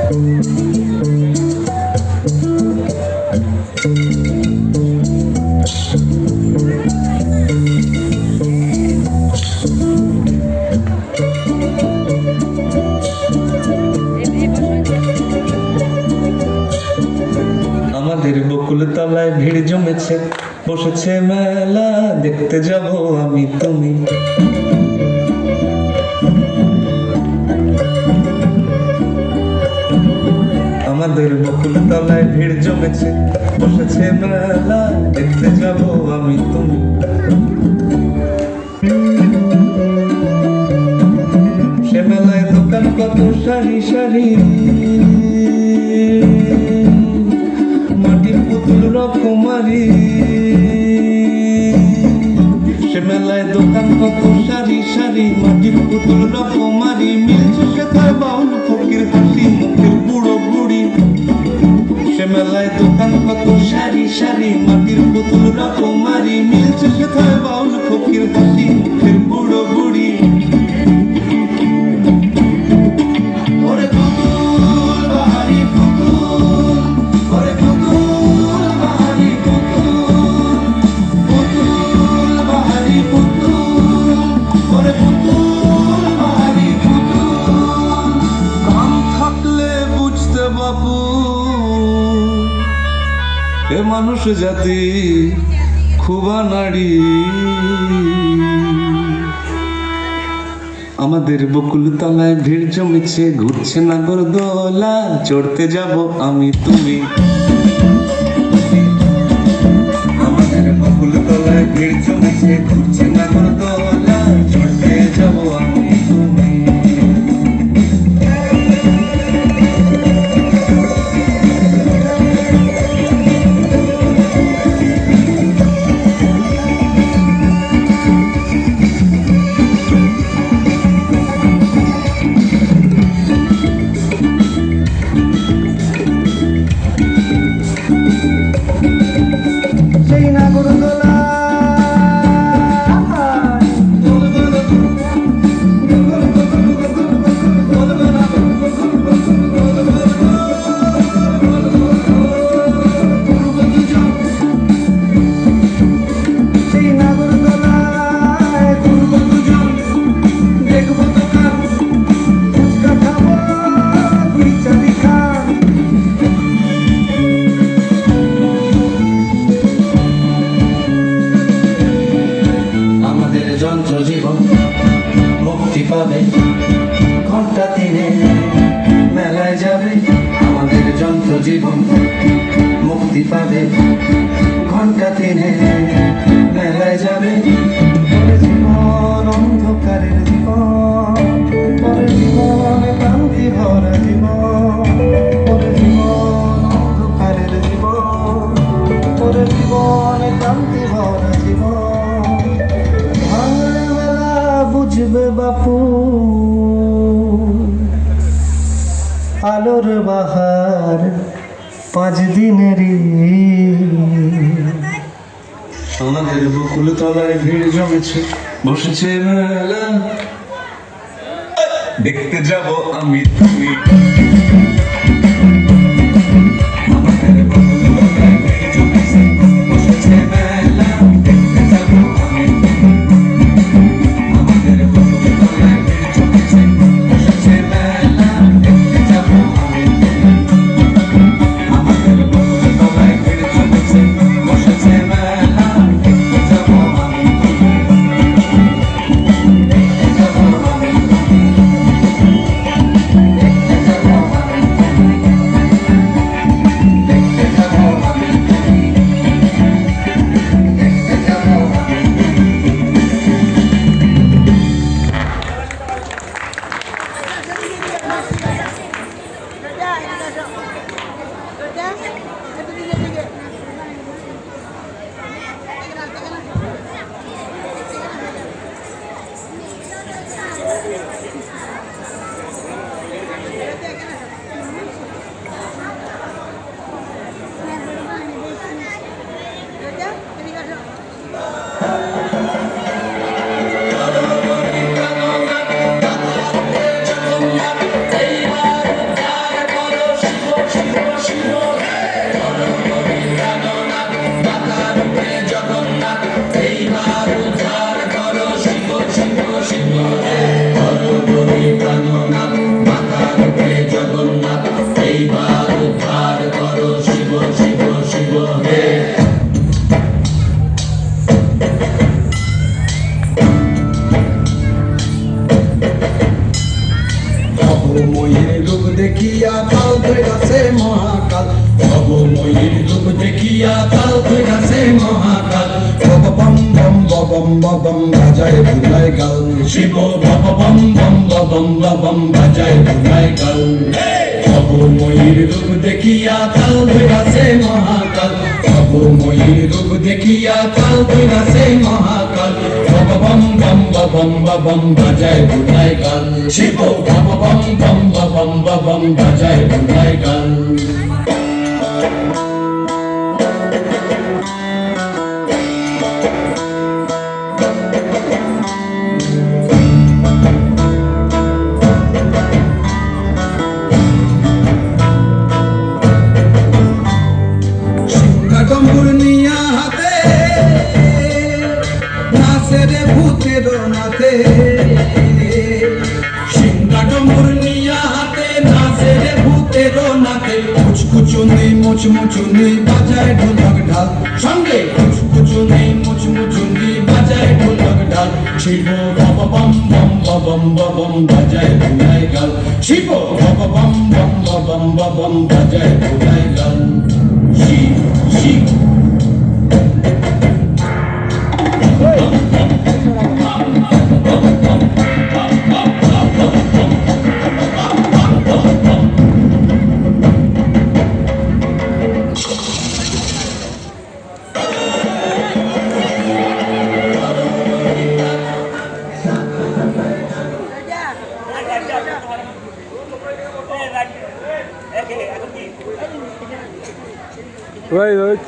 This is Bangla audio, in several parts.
আমাদের বকুল তলায় ভিড় জমেছে, বসেছে মেলা, দেখতে যাব আমি তুমি। আমাদের বকুল তলায় ভিড় জমেছে, বসেছে মেলা, দেখতে যাব আমি তুমি। সে মেলায় দোকান কত সারি সারি, মাটির পুতুল রকমারি। সে মেলায় দোকান কত সারি সারি, মাটির পুতুল রকমারি। মিলছে সেথায় বাউল ফকির হাসি মুখের বুড়ো বুড়ি। সে মেলায় দোকান কত সারি সারি, মাটির পুতুল রকমারি। মিলছে সেথায় বাউল ফকির হাসি মুখের বুড়ো বুড়ি। এ মানুষ জাতি খুবা নারী। আমাদের বকুল তলায় ভিড় জমেছে, ঘুরছে নাগরদোলা, চড়তে যাব আমি তুমি। আমাদের বকুল তলায় ভিড় জমেছে, ঘুরছে নাগরদোলা, চড়তে যাব আমি তুমি। যন্ত্র জীবন মুক্তি পাবে, ঘন্টা তিনে মেলায় যাবে। আমাদের যন্ত্র জীবন মুক্তি পাবে, ঘন্টা তিনে মেলায় যাবে। জীবন অন্ধকারের জীবন, জীবন ক্লান্তি ভরা জীবন, জীবন অন্ধকারের জীবন, জীবন ক্লান্তি ভরা জীবন। বুঝবে বাপু আলোর বাহার 5 দিনেরই। আমাদের বকুল তলায় ভিড় জমেছে, বসেছে মেলা, দেখতে যাব আমি তুমি। রূপ দেখিয়া তাল ধইরাছে মহাকাল ভবময়ীর রূপ দেখিয়া তাল ধইরাছে মহাকাল বম বম বম বম বাজায় বুলাই গাল শিব বম বম বম বম বাজায় বুলাই গাল ভবময়ীর রূপ দেখিয়া তাল ধইরাছে মহাকাল ভবময়ীর রূপ দেখিয়া তাল ধইরাছে মহাকাল বম বম বম বম বাজায় বুলাই গাল শিব বম বম বম বাজায় বুলাই গাল ডম্বুর নিয়া হাতে নাচে রে ভূতের নাথে সিংহা ডম্বুর নিয়া হাতে নাচে রে ভূতের নাথে কুচকুচুনি মুচমুচুনি বাজায় ঢোলক ঢাল সঙ্গে কুচকুচুনি মুচমুচুনি বাজায় ঢোলক ঢাল শিব বম বম বম বম বাজায় বুলাই গাল শিব বম বম বম বাজায় বুলাই গাল শিব শিব Right.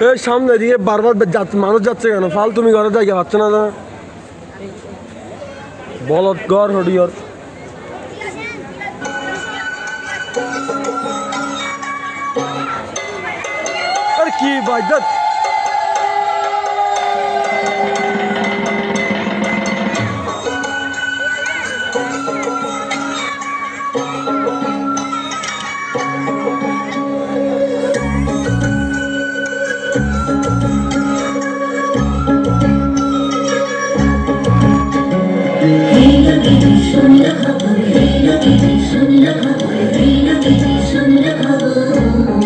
এই সামনে দিয়ে বারবার মানুষ যাচ্ছে কেন? ফাল তুমি ঘরে জায়গা পাচ্ছ না? বলদ ঘর হডিয়র আর কি বাজত শুন খবর, শুন খবর, শুন খবর।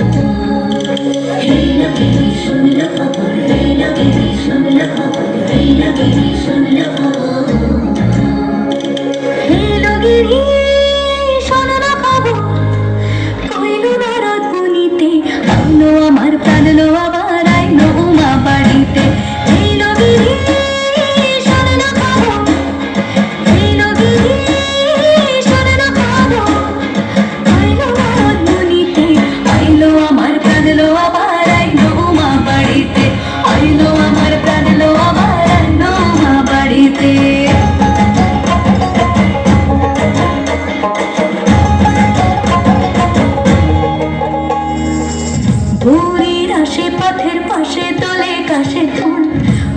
পাশে তোলে কাশে ফুল,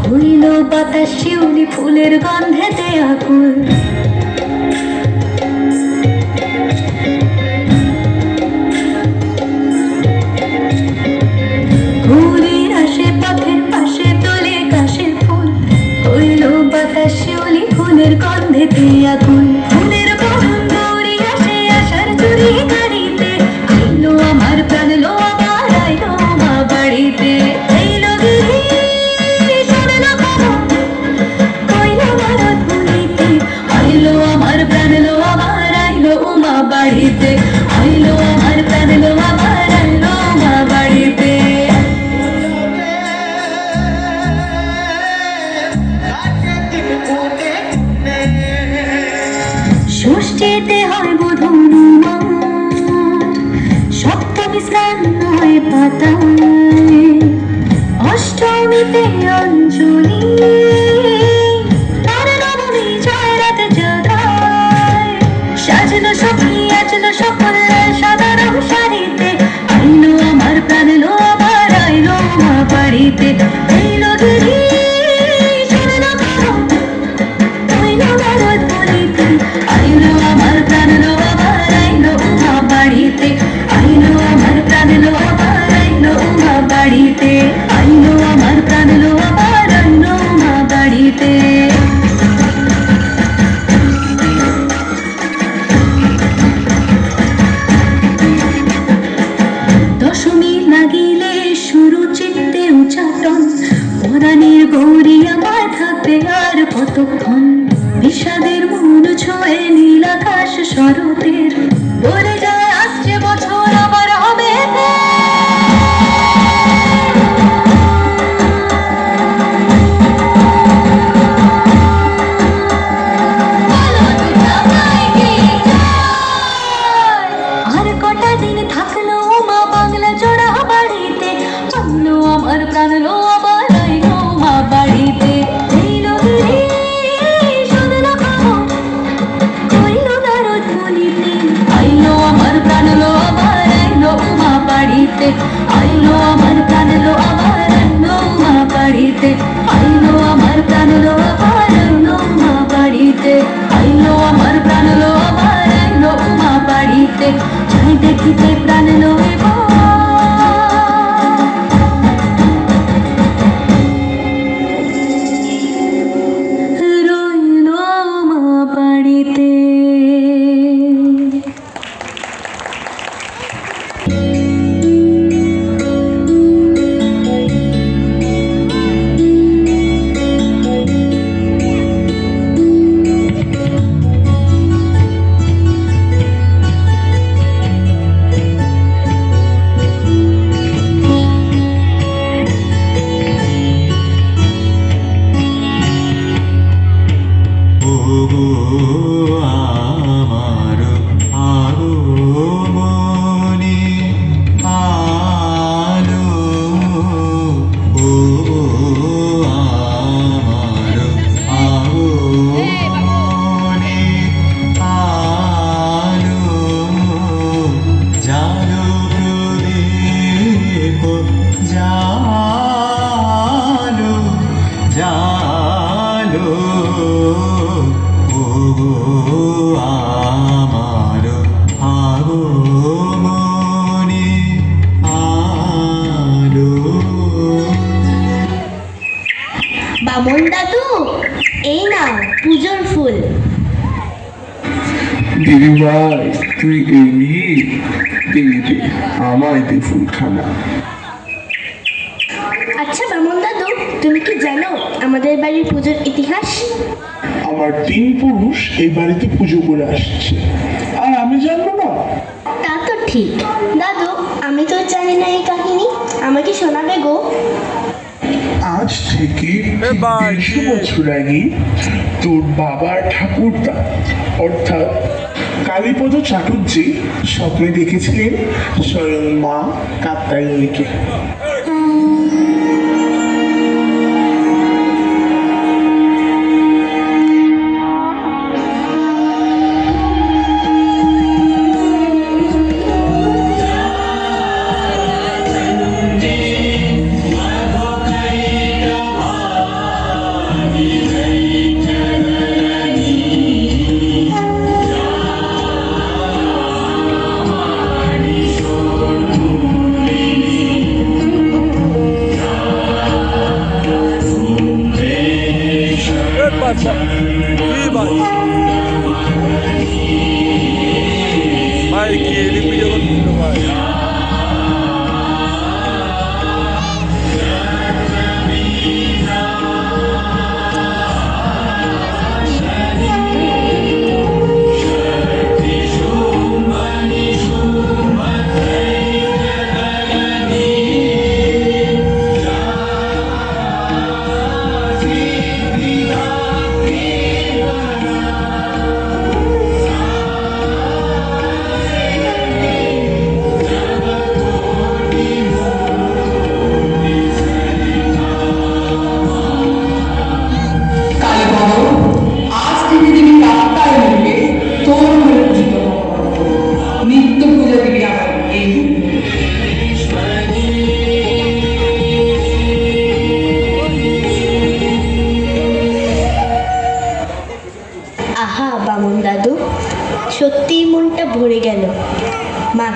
হইল বাতাস শিউলি ফুলের গন্ধেতে আকুল। ফুলের আসে পথের পাশে তোলে কাশের ফুল, হইল বাতাস শিউলি ফুলের গন্ধেতে আকুল। ফুলের বরণ দৌড়ি আসে আশার চুরি গাড়িতে, আইলো আমার প্রাণ লো আমার আইলো মা বাড়িতে। এইলো গিরি শোনালো খবর, কইলো ভারত ভুলিতে, আইলো আমার প্রাণ লো আমার আইলো মা বাড়িতে, আইলো আমার প্রাণ লো আমার আইলো মা বাড়িতে। ষষ্ঠীতে হয় বধূনুমা, সপ্তমী স্নান হয় পাতায়, অষ্টমীতে অঞ্জলি, আর নবমী জয় রাত জাগায়। সাজলো সখী আজলো সকল সাধারণ শাড়িতে, আইলো আমার প্রাণ লো আমার আইলো মা বাড়িতে। এইলো গিরি শোনালো খবর, কইলো ভারত বলিতে, আইলো আমার প্রাণ লো আমার আইলো মা বাড়িতে, আইলো আমার প্রাণ লো আমার আইলো মা বাড়িতে, আইলো আমার প্রাণ লো আমার আইলো মা বাড়িতে। দশমী লাগিলে শুরু চিত্তে উচ্চাটন, পরাণের গৌরী আমার থাকবে আর কতক্ষণ। বিষাদের মন ছুঁয়ে নীল আকাশ শরতের, বলে যায় আসছে বছর আবার হবে আর কটা দিন থাকলো মা বাংলা জোড়া বাড়িতে, আনলো আমার প্রাণ লো আবার আইলো মা বাড়িতে। এইলো গিরি শোনালো খবর, কইলো ভারত বলিতে, আইলো আমার প্রাণ লো আবার আইলো মা বাড়িতে, আইলো আমার প্রাণ লো আবার আইলো মা বাড়িতে, আইলো আমার প্রাণ লো আবার আইলো মা বাড়িতে, আইলো আমার প্রাণ লো আবার আইলো মা বাড়িতে। যাই দেখিতে প্রাণ লো এবার, রইলো মা বাড়িতে। ওগো আমার আগমনে আলো, ওগো আমার আগমনে আলো, জালো প্রদীপ জালো জালো, ওগো আমার আগমনে আলো। বামন দাদু, এই নাও পুজোর ফুল। দিদিভাই তুই এলি, দিদি আমায় দে ফুলখানা। আচ্ছা বামন দাদু, তুমি কি জানো আমাদের বাড়ির পুজোর ইতিহাস? আমার 3 পুরুষ এই বাড়িতে পুজো করে আসছে, আর আমি জানবো না? তা তো ঠিক। দাদু, আমি তো জানি না এই কাহিনী, আমাকে শোনাবে গো। আজ থেকে এবার 150 বছর আগে তোর বাবার ঠাকুরদা অর্থাৎ কালীপদ চাটুর্যে স্বপ্নে দেখেছিলেন স্বয়ং মা কাত্যায়নীকে।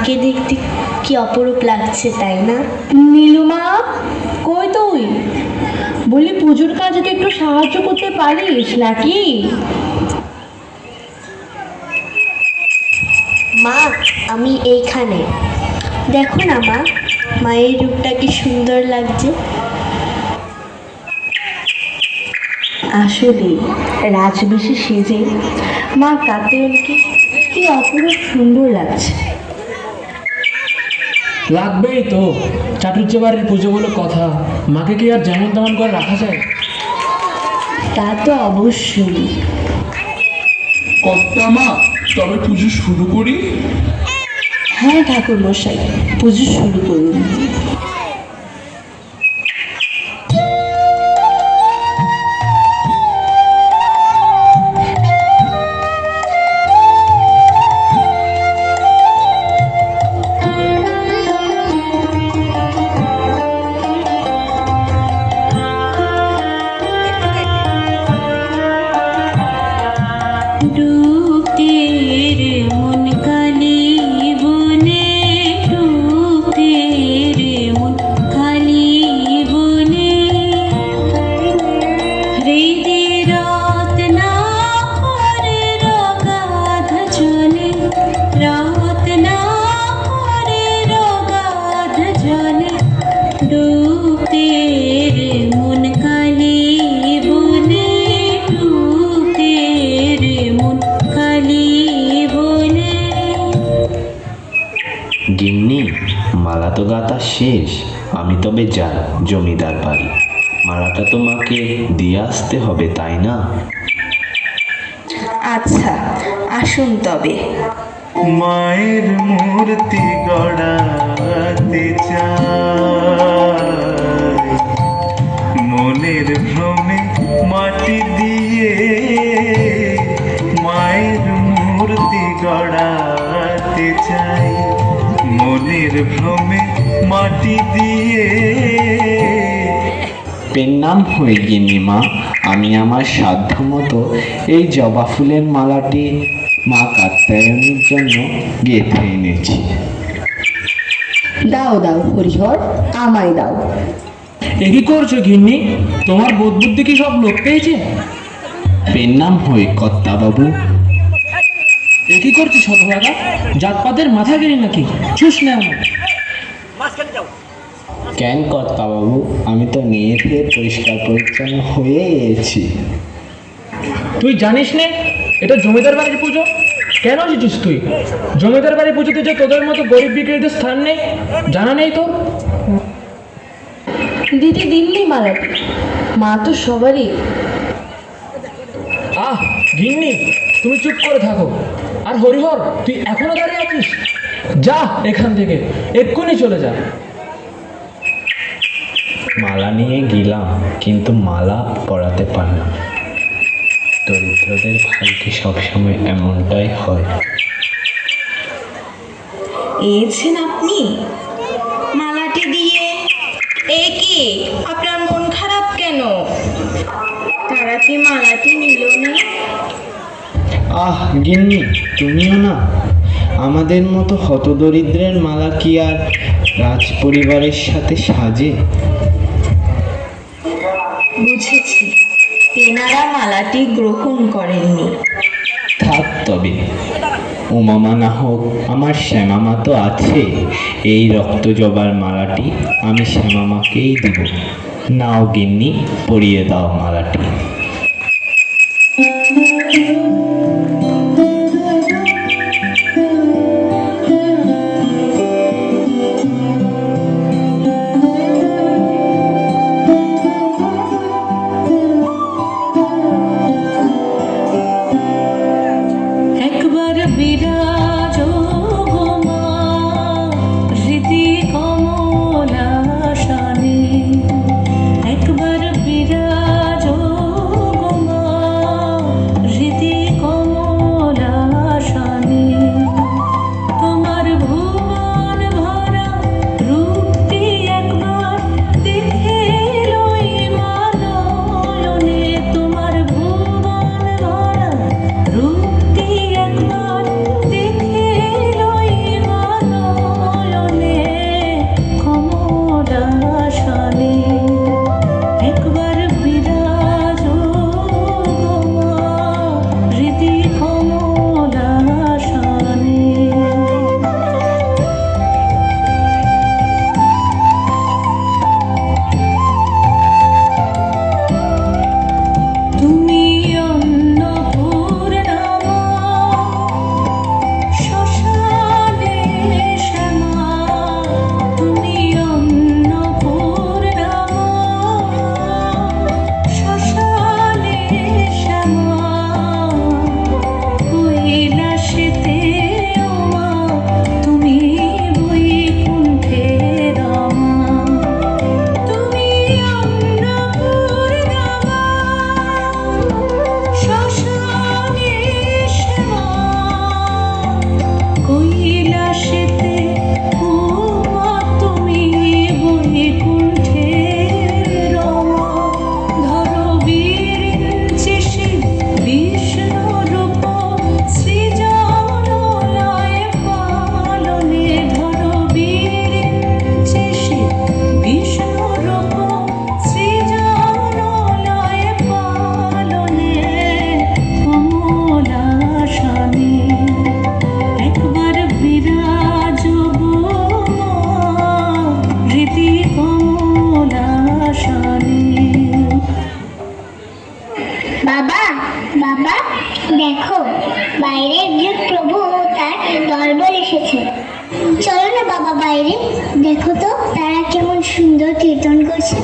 মাকে দেখতে কি অপরূপ লাগছে, তাই না? নীলুমা, কই তুই? বলি পুজোর কাজে তুই একটু সাহায্য করতে পারিস নাকি? মা, আমি এইখানে। দেখো না মা, মায়ের রূপটা কি সুন্দর লাগছে। আসলে রাজবেশে সেজে মা কাতেরকে কি অপরূপ সুন্দর লাগছে। লাগবেই তো, চাটুর্যে পুজো বলে কথা, মাকে কি আর যেমন তেমন করে রাখা যায়? তা তো অবশ্যই। কর্তা মা, তবে পুজো শুরু করি? হ্যাঁ ঠাকুর মশাই, পুজো শুরু করুন। डूबते रे मन काली बने, डूबते रे मन काली बने, हृदय रात ना करे रगाध चले, रात ना करे रगाध चले, डूबते रे मन काली बने, डूबते रे मन काली बने। গিন্নি, মালা তো গাঁথা শেষ, আমি তবে যাই জমিদার বাড়ি। মালাটা তো মাকে দিয়ে আসতে হবে, তাই না? আচ্ছা, আসুন তবে। মায়ের মূর্তি গড়াতে চাই, মনের ভ্রমে মাটি দিয়ে মায়ের মূর্তি গড়াতে চাই, মনের ভ্রমে মাটি দিয়ে। পেন নাম হয়ে গিন্নি মা, আমি আমার সাধ্য মতো এই জবা ফুলের মালাটি মা কাত্যায়নীর জন্য গেঁথে এনেছি। দাও দাও হরিহর, আমায় দাও। এ কি করছো গিন্নি? তোমার বোধ বুদ্ধি কি সব লোক পেয়েছে? পেন নাম হয়ে কর্তা বাবু। এ কি করছো শতভাগা? জাতপাতের মাথা গেলি নাকি? চুস না আমার। কেন কর্তা বাবু, আমি তো নিয়ে ফিরে পরিষ্কার পরিচ্ছন্ন হয়ে এসেছি। তুই জানিস নে এটা জমিদার বাড়ির পুজো? কেন এসেছিস তুই? জমিদার বাড়ির পুজোতে যে তোদের মতো গরিব বিক্রেতাদের স্থান নেই, জানা নেই তোর? দিদি দিল্লি মালাটি, মা তো সবারই। আহ গিন্নি, তুমি চুপ করে থাকো। আর হরিহর, তুই এখনো দাঁড়িয়ে আছিস? যা এখান থেকে, এক্ষুনি চলে যা। মালা নিয়ে গেলাম, কিন্তু মালা পরাতে পারলাম। দরিদ্রদের ভাগ্যে সবসময় এমনটাই হয়। এছেন আপনি মালাটি দিয়ে? এ কি, আপনার মন খারাপ কেন? তারা কি মালাটি নিল না? আহ গিন্নি, তুমিও না? আমাদের মতো হতদরিদ্রের মালা কি আর রাজ পরিবারের সাথে সাজে? বুঝেছি, তেনারা মালাটি গ্রহণ করেননি। থাক তবে, উমামা না হোক, আমার শ্যামামা তো আছে। এই রক্ত জবার মালাটি আমি শ্যামামাকেই দেব। নাও গিন্নি, পরিয়ে দাও মালাটি। একবার বিরাজ গো মা, হৃদি কমলা শানে, একবার বিরাজ দেখো তো তারা কেমন সুন্দর কীর্তন করছে।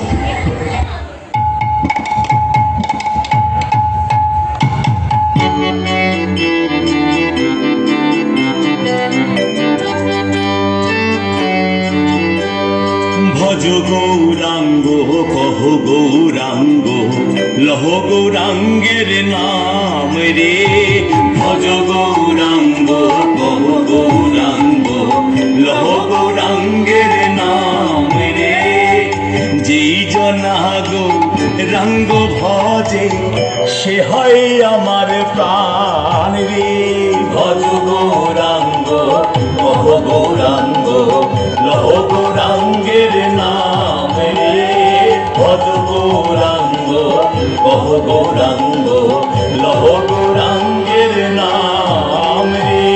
ভজ গৌরাঙ্গ কহ গৌরাঙ্গ লহ গৌরাঙ্গের নাম রে। ভজ গৌরাঙ্গ কহ গৌরাঙ্গ লহ গৌরাঙ্গের নাম রে। যেই জনা গৌরাঙ্গ ভজে সে হয় আমার প্রাণ রে। ভজ গৌরাঙ্গ কহ গৌরাঙ্গ লহ গৌরাঙ্গের নাম রে। ভজ গৌরাঙ্গ কহ গৌরাঙ্গ লহ গৌরাঙ্গের নাম রে।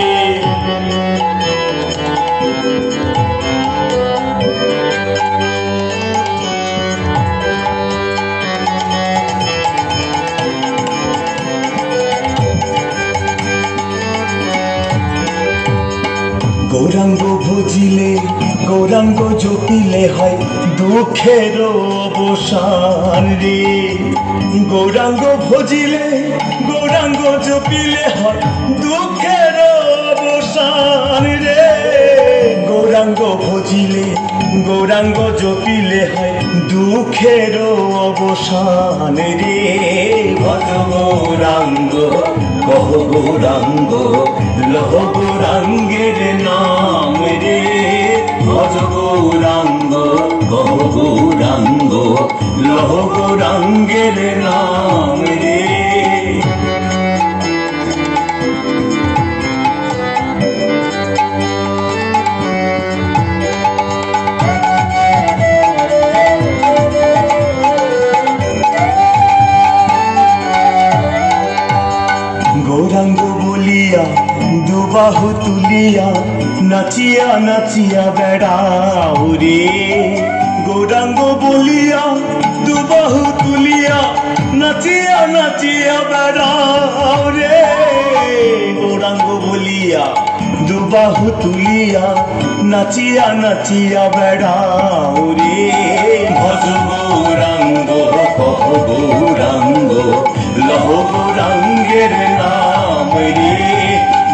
গৌরাঙ্গ ভজিলে গৌরাঙ্গ জপিলে হয় দুঃখের অবসান রে। গৌরাঙ্গ ভজিলে গৌরাঙ্গ জপিলে হয় দুঃখের অবসান রে। গৌরাঙ্গ ভজিলে গৌরাঙ্গ জপিলে হয় দুঃখের অবসান রে। ভজ গৌরাঙ্গ কহ গৌরাঙ্গ লহ গৌরাঙ্গের নাম রে। ভজ গৌরাঙ্গ কহ গৌরাঙ্গ লহ গৌরাঙ্গের নাম রে। গৌরাঙ্গ বলিয়া দুবাহু তুলিয়া নাচিয়া নাচিয়া বেড়াও রে। গৌরাঙ্গ বলিয়া দুবাহু তুলিয়া নাচিয়া নাচিয়া বেড়াও রে। গৌরাঙ্গ বলিয়া দুবাহু তুলিয়া নাচিয়া নাচিয়া বেড়াও রে। ভজ গৌরাঙ্গ কহ গৌরাঙ্গ লহ গৌরাঙ্গের নাম রে।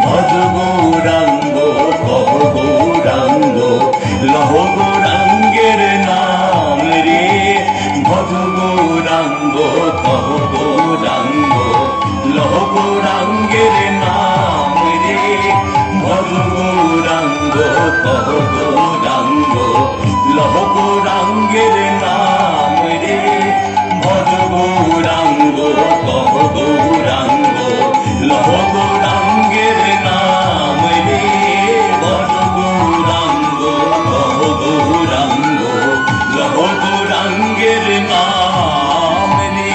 ভজ গৌরাঙ্গ কহ গৌরাঙ্গ লহ গৌরাঙ্গের নাম রে। ভজ গৌরাঙ্গ কহ গৌরাঙ্গ লহ গৌরাঙ্গের নাম রে। ভজ গৌরাঙ্গ কহ গৌরাঙ্গ লহ গৌরাঙ্গের নাম রে। ভজ গৌরাঙ্গ কহ গৌরাঙ্গ লহ গৌরাঙ্গের নাম রে। ভজ গৌরাঙ্গ কহ গৌরাঙ্গ লহ গৌরাঙ্গের নাম রে।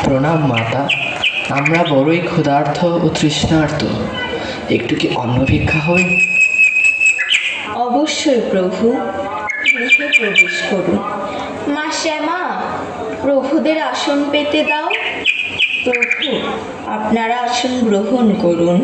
প্রণাম মাতা, আমরা বড়ই ক্ষুধার্ত ও তৃষ্ণার্ত, একটু কি অন্ন ভিক্ষা হবে? অবশ্যই প্রভু, গৃহে প্রবেশ করুন। মা শ্যামা, প্রভুদের আসন পেতে দাও। প্রভু, আপনারা আসন গ্রহণ করুন।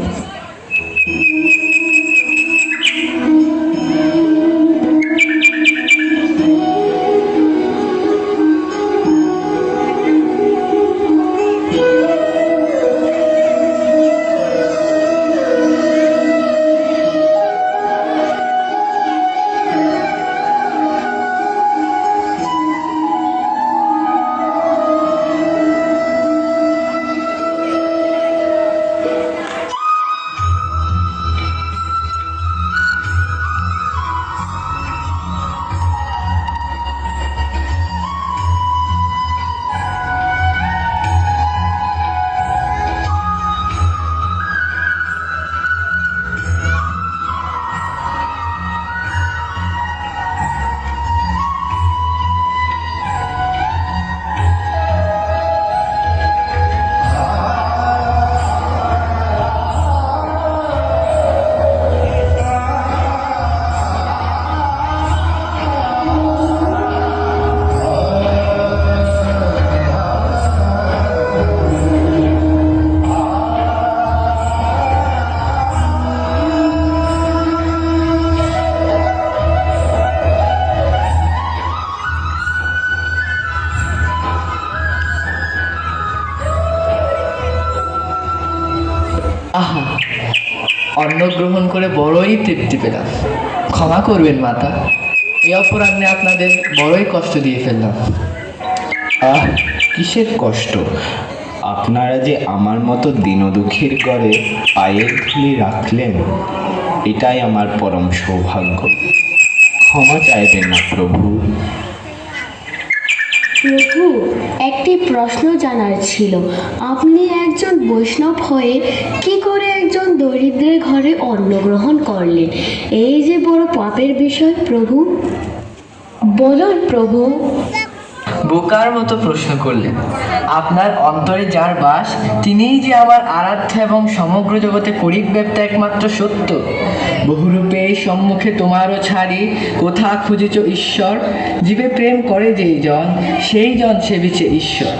বড়ই তৃপ্তি পেলাম। ক্ষমা করবেন মাতা, এই অপরাহ্নে আপনাদের বড়ই কষ্ট দিয়ে ফেললাম। আহ, কিসের কষ্ট? আপনারা যে আমার মতো দীনদুঃখীর ঘরে পায়ের ধুলি রাখলেন, এটাই আমার পরম সৌভাগ্য। ক্ষমা চাইবেন না প্রভু। প্রভু, একটি প্রশ্ন জানার ছিল। আপনি একজন বৈষ্ণব হয়ে কি করে একজন দরিদ্রের ঘরে অন্ন গ্রহণ করলেন? এই যে বড় পাপের বিষয় প্রভু। বলুন প্রভু। বোকার মতো প্রশ্ন করলেন। আপনার অন্তরে যার বাস, তিনিই যে আমার আরাধ্য এবং সমগ্র জগতে পরিব্যাপ্ত একমাত্র সত্য। বহুরূপে সম্মুখে তোমারও ছাড়ি, কোথা খুঁজেছ ঈশ্বর। জীবে প্রেম করে যেই জন, সেই জন সেবিছে ঈশ্বর।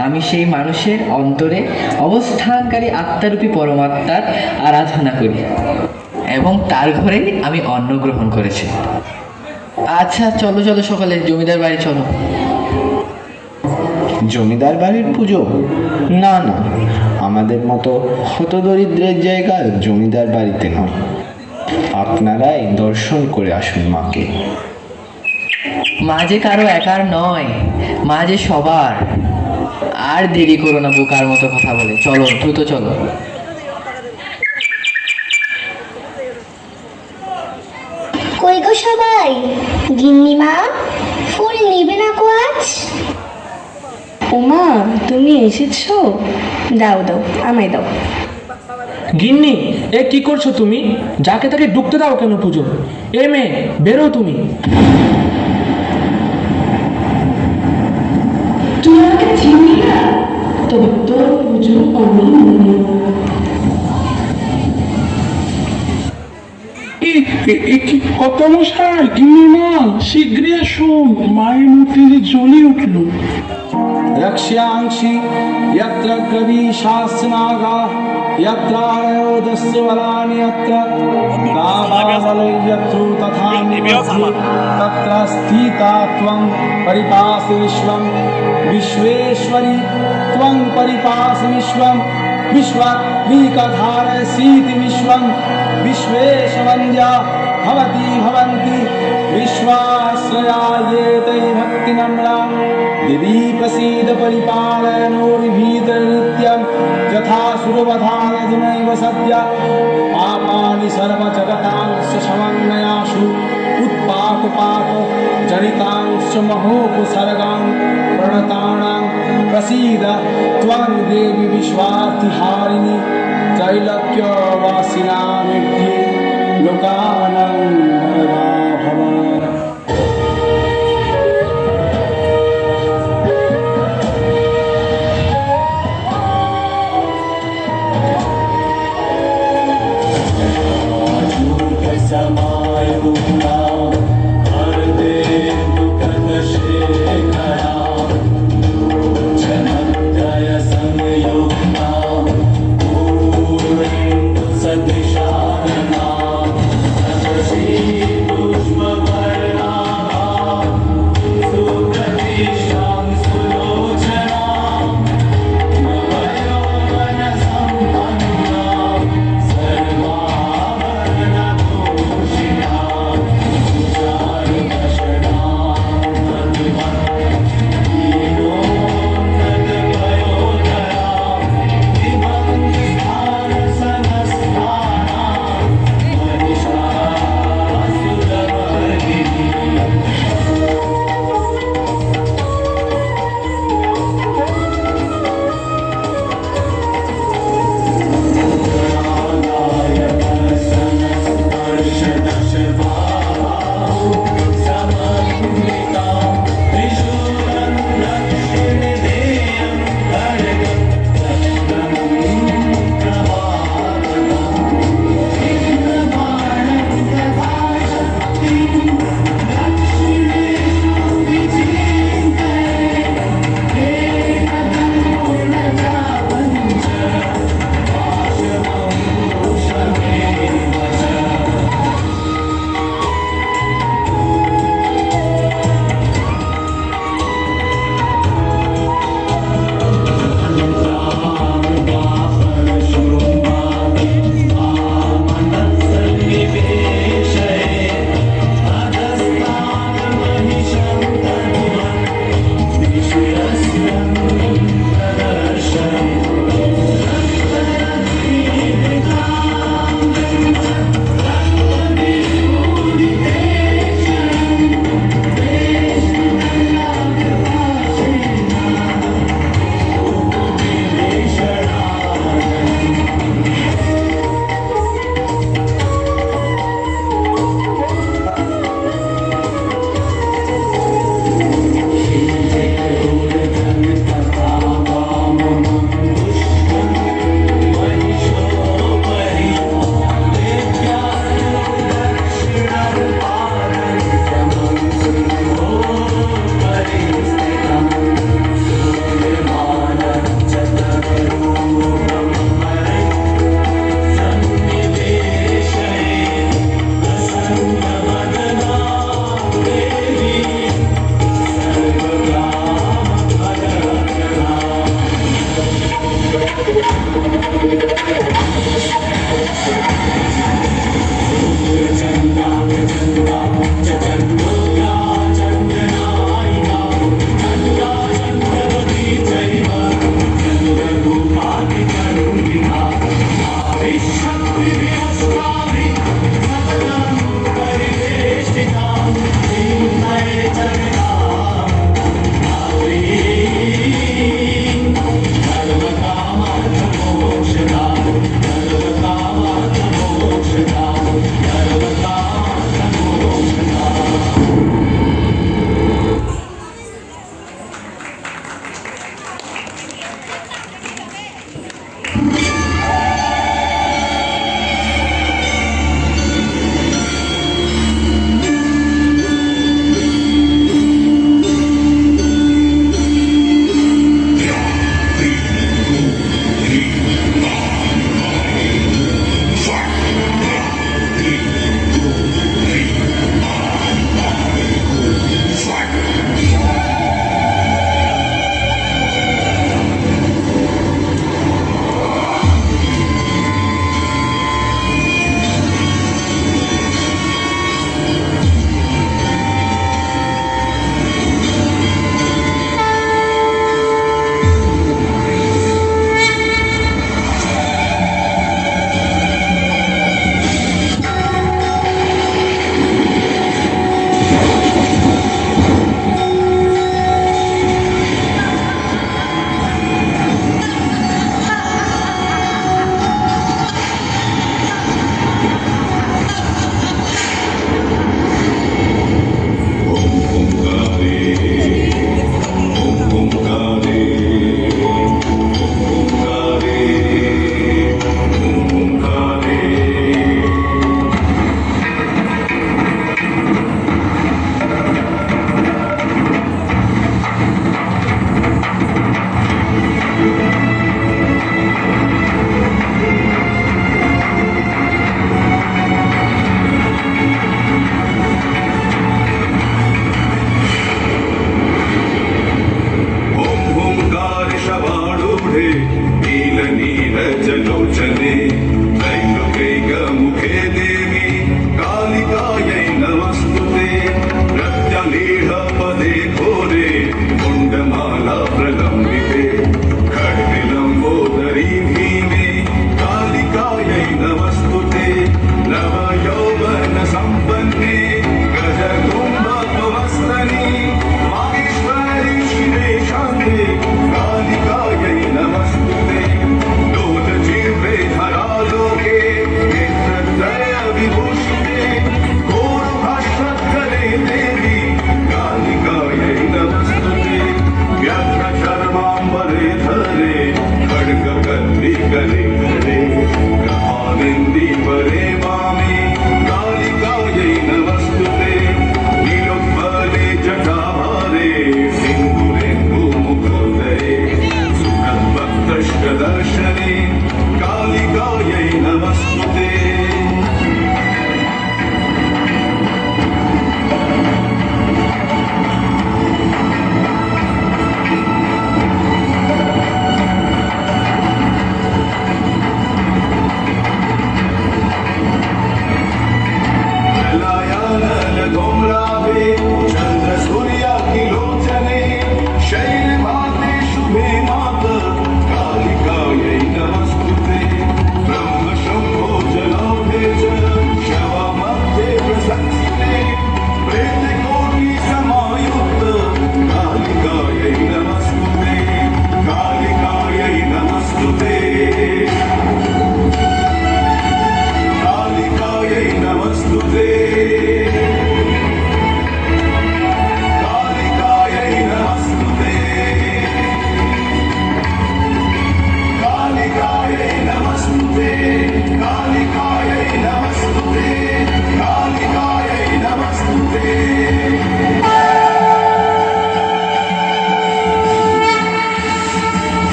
আমি সেই মানুষের অন্তরে অবস্থানকারী আত্মারূপী পরমাত্মার আরাধনা করি এবং তার ঘরেই আমি অন্ন গ্রহণ করেছি। আচ্ছা চলো চলো, সকালে জমিদার বাড়ি চলো। জমিদার বাড়ির পুজো? না না, আমাদের মতো হতদরিদ্রের জায়গা জমিদার বাড়িতে নয়। আপনারাই দর্শন করে আসুন মাকে। মা যে কারো একার নয়, মা যে সবার। আর দেরি করো না, বোকার মতো কথা বলে। চলো দ্রুত চলো। কই গো সবাই, গিন্নিমা ফুল নিবে না কো আজ? ওমা, তুমি এসেছো? দাও দাও, আমায় দাও। গিন্নি, এ কি করছো তুমি? যাকে তাকে ঢুকতে দাও কেন পুজো? এ মেয়ে, বেরো তুমি। তুই আমাকে চিনবি না? তবে তোর পুজো আমি নেব। কত মশাই, গিন্নিমা শীঘ্রই আসুন, মায়ের মূর্তি যে জ্বলে উঠল। रक्ष्यांक्षि यत्र कविशास्नागा यत्रालयो दस्युबलानि यत्र दावाबलयत्रो तथा तत्र स्थिता त्वं परिपासि विश्वं विश्वेश्वरी त्वं परिपासि विश्वं विश्वात्मिकधारयसीति विश्वं विश्वेशवन्द्या भवती भवन्ति विश्वाश्रया ये तै भक्तिनम्रा देवी प्रसीद परिपालयनोर्भीतनित्यं यथा सुरवधानधुनैव सद्य पापानि सर्वजगतांश्च समन्वयासु उत्पातपाप जनितांश्च महोपसर्गां प्रणतानां प्रसीद त्वं देवी विश्वार्थिहारिणि त्रैलोक्यवासिनामिध्ये लोकानां वरदा भव।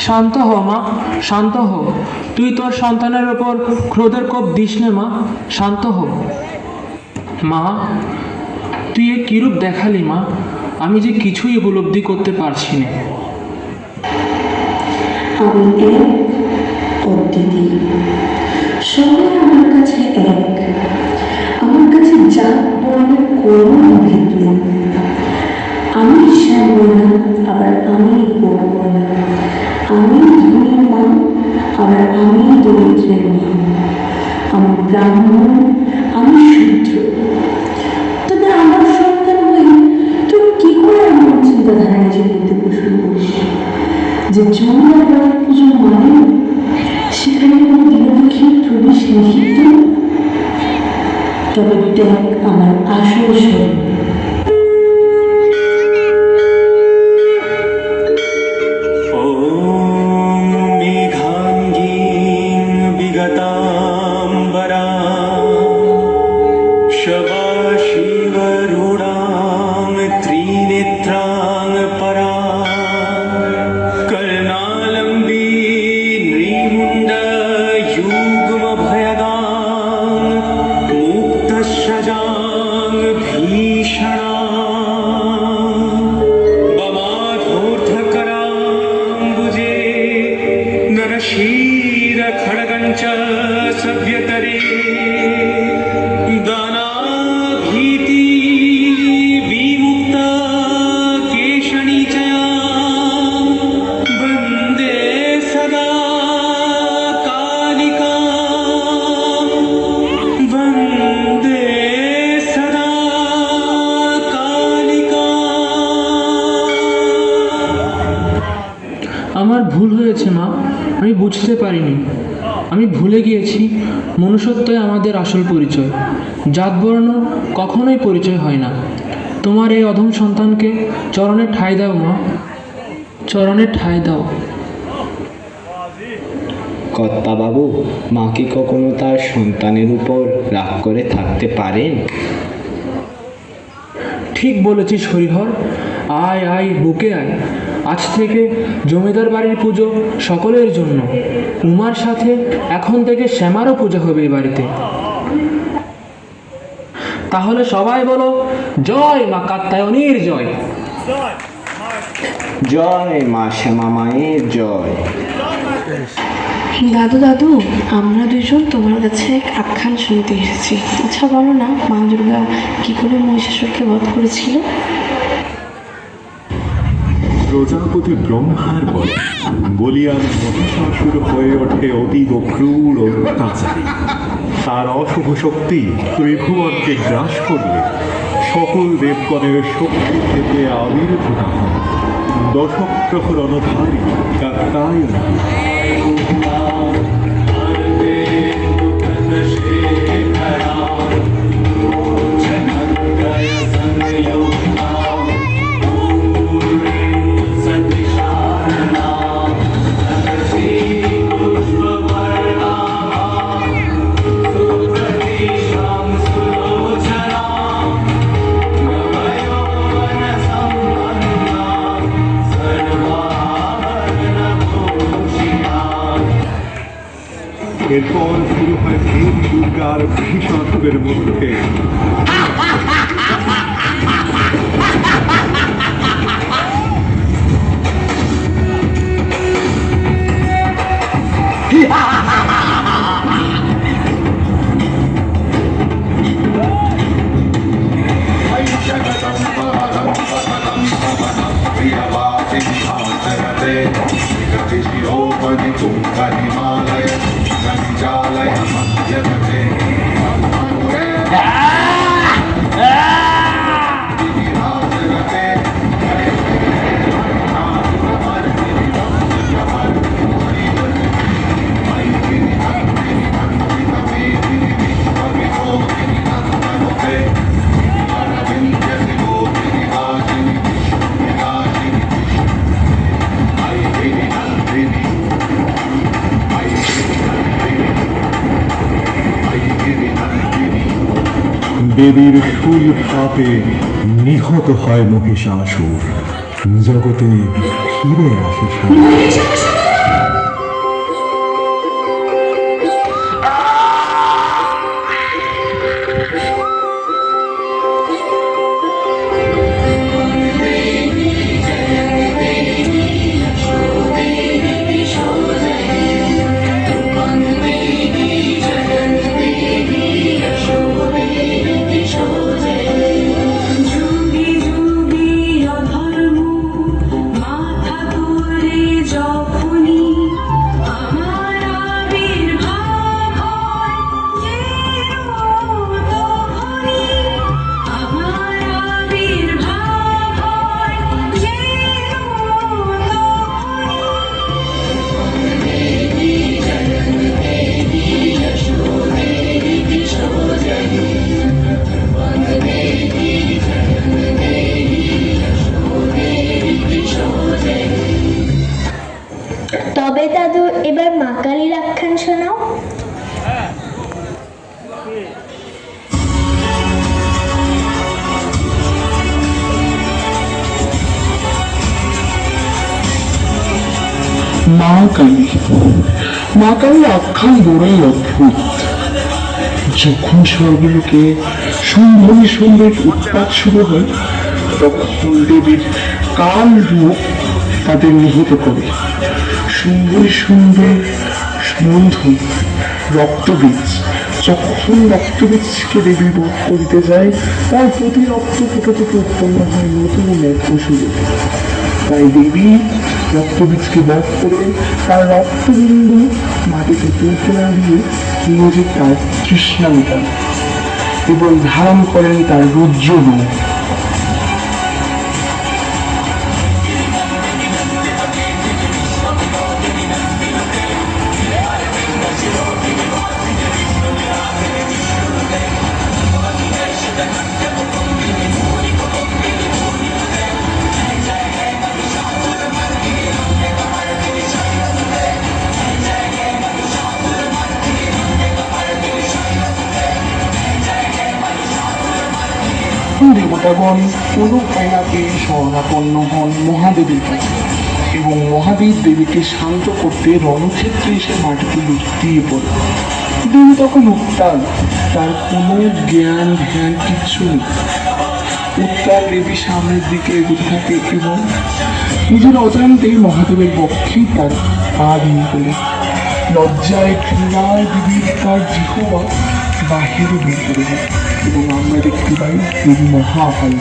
শান্ত হ মা, শান্ত হ। তুই তোর সন্তানের ওপর ক্রোধের কোপ দিস নে মা, শান্ত হ। মা, তুই এ কিরূপ দেখালি মা, আমি যে কিছুই উপলব্ধি করতে পারছি না। আমি এক অদ্বিতীয়, সবাই আমার কাছে এক। আমার কাছে জাত বর্ণের কোনো ভেদ নেই। আমি শ্যামবর্ণা, আবার আমি গৌরবর্ণা। আমি ধনীর মা, আবার আমি দরিদ্রের মা। আমি ব্রাহ্মণ, আমি শূদ্র। তবে আমার সন্তান হয়ে তুই কি করে এমন চিন্তাধারা নিজের মধ্যে পোষণ করিস যে জমিদার বাড়ির পুজো মানে সেখানে কোনো দীনদুঃখীর প্রবেশ নিষিদ্ধ? তবে দেখ আমার আসল স্বরূপ। আমার ভুল হয়েছে মা, আমি বুঝতে পারিনি। আমি ভুলে গিয়েছি মনুষ্যত্বই আমাদের আসল পরিচয়, জাতবর্ণ কখনোই পরিচয় হয় না। তোমার এই অধম সন্তানকে চরণে ঠাঁই দাও মা, চরণে ঠাঁই দাও। কর্তাবাবু, মা কি কখনো তার সন্তানের উপর রাগ করে থাকতে পারেন? ঠিক বলেছিস হরিহর, আয় আয় বুকে আয়। আজ থেকে জমিদার বাড়ির পুজো সকলের জন্য। উমার সাথে এখন থেকে শ্যামারও পূজা হবে এই বাড়িতে। তাহলে সবাই বলো, জয় মা কাত্যায়নীর জয়। জয় মা শ্যামা মায়ের জয়। দাদু দাদু, আমরা দুজন তোমার কাছে এক আখ্যান শুনতে এসেছি। আচ্ছা বলো না, মা দুর্গা কি করে মহিষাসুরকে বধ করেছিল? প্রজাপতি ব্রহ্মার বলে বলিয়ান মহিষাসুর হয়ে ওঠে অতীব ক্রূর অত্যাচারী। তার অশুভ শক্তি ত্রিভুবনকে গ্রাস করলে সকল দেবগণের শক্তি থেকে আবির্ভূত হয় দশক প্রহর অনধারী কাত্যায়নী। এরপর শুরু হয় দেব দুর্গার মহিষাসুরের মধ্যে। দেবীর শূল পাপে নিহত হয় মহিষাসুর, জগতে ফিরে আসে। এবার মা কালীর আখ্যান শোনাও। মা কালী। মা কালীর আখ্যান বড়ই অদ্ভুত। যখন স্বর্গলোকে সুন্দরী সুন্দর উৎপাত শুরু হয়, তখন দেবীর কাল রূপ তাদের নিহত করে। সুন্দরী সুন্দর বন্ধু রক্তবীজ যখন রক্তবীজকে দেবী বধ করিতে যায়, তার প্রতি রক্ত ফোটা থেকে উৎপন্ন হয় নতুন এক অসুর। তাই দেবী রক্তবীজকে বধ করে তার রক্তবিন্দু মাটিতে তুলতে না দিয়ে নিজে তার তৃষ্ণা মেটান এবং ধারণ করেন তার রুদ্র রূপ। দেবতাগণ কোনো আয়নাকে শরণাপন্ন হন মহাদেবীর কাছে এবং মহাদেব দেবীকে শান্ত করতে রণক্ষেত্রে এসে মাটিতে লুটিয়ে পড়ে। দেবী তখন উত্তাল, তার কোনো জ্ঞান ধ্যান কিচ্ছু নেই। উত্তাল দেবী সামনের দিকে এগোতে থাকে এবং নিজের অজান্তেই মহাদেবের বক্ষে তার পা দিয়ে ফেলে। লজ্জায় ঘৃণায় দেবীর তার জিহ্বা বাহিরে বের করে দেয় এবং আমরা দেখতে পাই দেবী মহাকালী।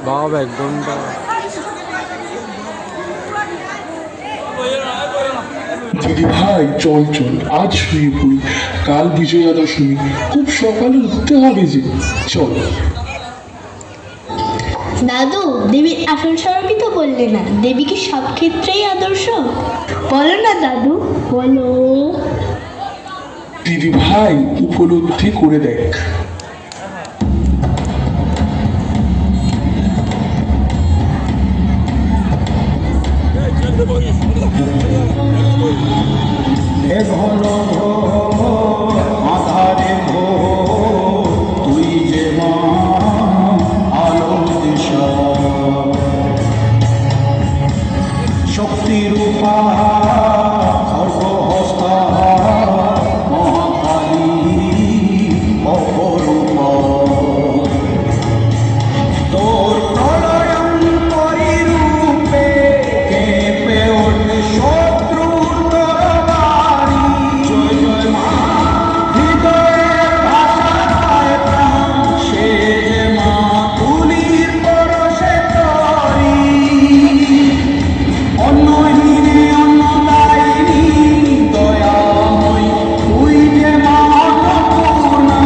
বাবা একদম দিদি ভাই চল চল, আজ শুয়ে পড়ি, কাল বিজয়া দশমী, খুব সকালে উঠতে হবে যে। চল। দাদু, দেবীর আসল স্বরূপই তো বললে না, দেবী কি সব ক্ষেত্রেই আদর্শ? বলো না দাদু, বলো। দিদি ভাই উপলব্ধি করে দেখ। আধারে তুই যে মা আলোর দিশা, শক্তি রূপা খড়গহস্তা মহাকালী অপরূপা, তোর প্রলয়ঙ্করী রূপে কেঁপে ওঠে শত্রুর তরবারি। জয় জয় মা, হৃদয়ে ভাষা পায় প্রাণ, সে যে মা তুলির পরশে তরি। অন্নহীনে অন্নদায়িনী দয়াময়ী, তুই যে মা অন্নপূর্ণা।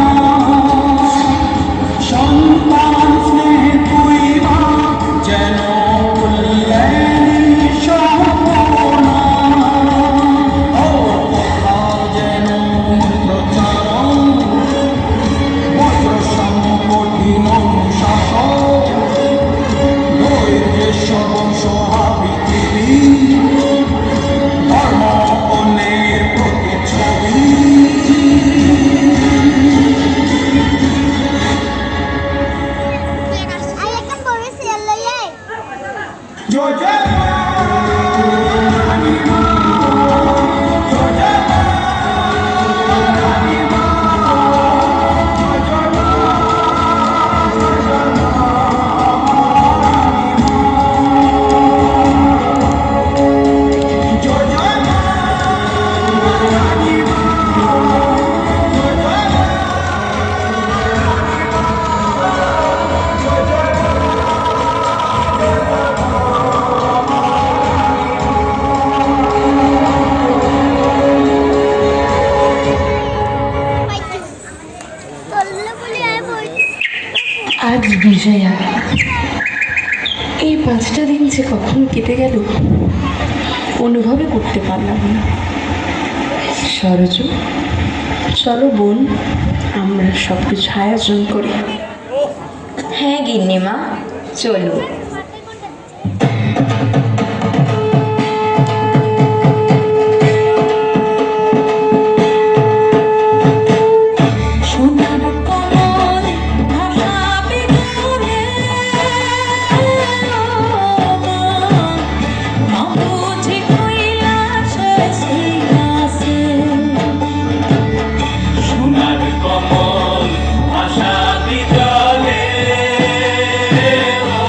আজ বিজয়া, এই 5টা দিন যে কখন কেটে গেল অনুভবই করতে পারলাম না। সরজ, চলো বোন, আমরা সব কিছু আয়োজন করি। হ্যাঁ গিন্নিমা, চলো। কমল ভাষা বিজলে ও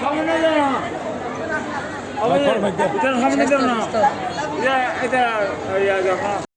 সামনে